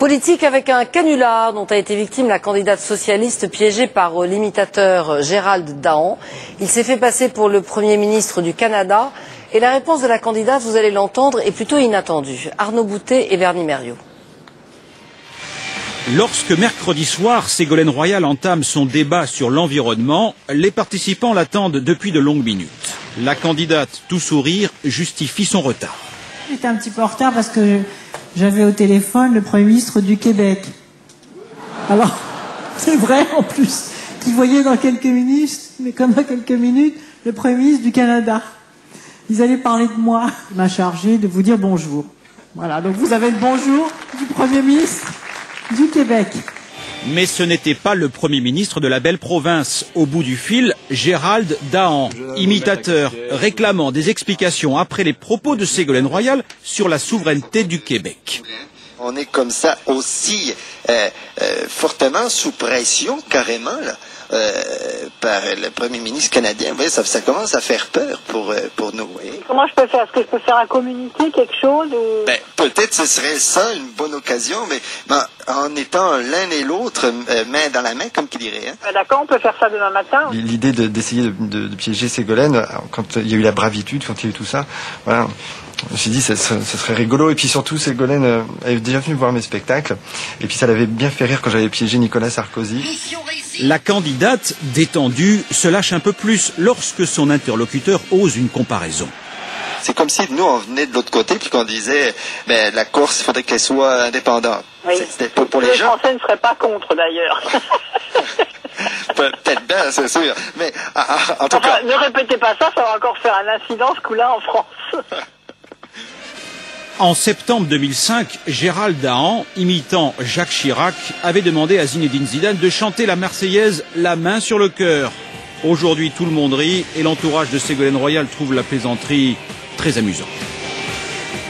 Politique avec un canular dont a été victime la candidate socialiste piégée par l'imitateur Gérald Dahan. Il s'est fait passer pour le Premier ministre du Canada et la réponse de la candidate, vous allez l'entendre, est plutôt inattendue. Arnaud Boutet et Bernie Merriot. Lorsque mercredi soir, Ségolène Royal entame son débat sur l'environnement, les participants l'attendent depuis de longues minutes. La candidate, tout sourire, justifie son retard. J'étais un petit peu en retard parce que j'avais au téléphone le Premier ministre du Québec. Alors, c'est vrai en plus, qu'il voyait dans quelques minutes, mais comme dans quelques minutes, le Premier ministre du Canada. Ils allaient parler de moi. Il m'a chargé de vous dire bonjour. Voilà, donc vous avez le bonjour du Premier ministre du Québec. Mais ce n'était pas le Premier ministre de la belle province. Au bout du fil, Gérald Dahan, imitateur, réclamant des explications après les propos de Ségolène Royal sur la souveraineté du Québec. On est comme ça aussi fortement sous pression, carrément, là, par le Premier ministre canadien. Vous voyez, ça commence à faire peur pour nous. Voyez. Comment je peux faire? Est-ce que je peux faire un communiqué, quelque chose ou... Peut-être ce serait ça une bonne occasion, mais en étant l'un et l'autre main dans la main, comme qui dirait. Hein. D'accord, on peut faire ça demain matin. L'idée d'essayer de piéger Ségolène, quand il y a eu la bravitude, quand il y a eu tout ça, voilà. Je me suis dit, ça serait rigolo. Et puis surtout, Ségolène avait déjà venu voir mes spectacles. Et puis ça l'avait bien fait rire quand j'avais piégé Nicolas Sarkozy. La candidate, détendue, se lâche un peu plus lorsque son interlocuteur ose une comparaison. C'est comme si nous, on venait de l'autre côté puis qu'on disait, la Corse, il faudrait qu'elle soit indépendante. Oui. C'était pour les gens. Les Français ne seraient pas contre, d'ailleurs. Peut-être bien, c'est sûr. Mais en tout cas... Ne répétez pas ça, ça va encore faire un incident ce coup-là en France. En septembre 2005, Gérald Dahan, imitant Jacques Chirac, avait demandé à Zinedine Zidane de chanter la Marseillaise La main sur le cœur. Aujourd'hui, tout le monde rit et l'entourage de Ségolène Royal trouve la plaisanterie très amusante.